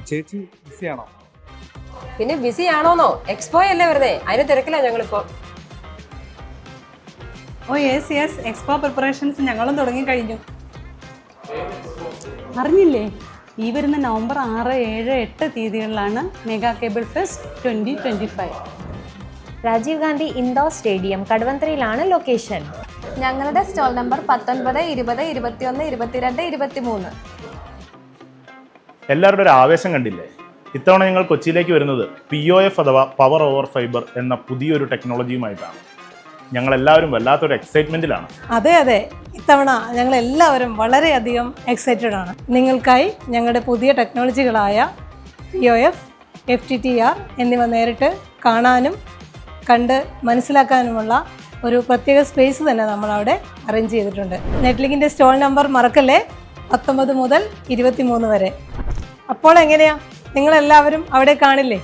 ചേച്ചി ബിസിയാണോ? പിന്നെ BC ആണോന്നോ? Expo അല്ലേ വെറുതെ, അതിന് തിരക്കില്ല ഞങ്ങളിപ്പോ. Oh yes yes, expo preparations ഞങ്ങളും തുടങ്ങി കഴിഞ്ഞു. അറിഞ്ഞില്ലേ, ഈ വരുന്ന നവംബർ 6, 7, 8 തീയതികളിലാണ് mega cable fest 2025. Rajiv Gandhi indoor stadium കടവന്ത്രയിലാണ് ലൊക്കേഷൻ. ഞങ്ങളുടെ സ്റ്റോൾ നമ്പർ 19, 20, 21, 22, 23. എല്ലാവരുടെ ഒരു ആവേശം കണ്ടില്ലേ? ഇത്തവണ ഞങ്ങൾ കൊച്ചിയിലേക്ക് വരുന്നത് POF അഥവാ പവർ ഓവർ ഫൈബർ എന്ന പുതിയൊരു ടെക്നോളജിയുമായിട്ടാണ്. ഞങ്ങളെല്ലാവരും വല്ലാത്തൊരു എക്സൈറ്റ്മെൻറ്റിലാണ്. അതെ അതെ, ഇത്തവണ ഞങ്ങൾ എല്ലാവരും വളരെയധികം എക്സൈറ്റഡ് ആണ്. നിങ്ങൾക്കായി ഞങ്ങളുടെ പുതിയ ടെക്നോളജികളായ POF, FTTR എന്നിവ നേരിട്ട് കാണാനും കണ്ട് മനസ്സിലാക്കാനുമുള്ള ഒരു പ്രത്യേക സ്പേസ് തന്നെ നമ്മളവിടെ അറേഞ്ച് ചെയ്തിട്ടുണ്ട്. നെറ്റ്ലിങ്കിൻ്റെ സ്റ്റോൾ നമ്പർ മറക്കല്ലേ, 19 മുതൽ 23 വരെ. അപ്പോൾ എങ്ങനെയാ, നിങ്ങളെല്ലാവരും അവിടെ കാണില്ലേ?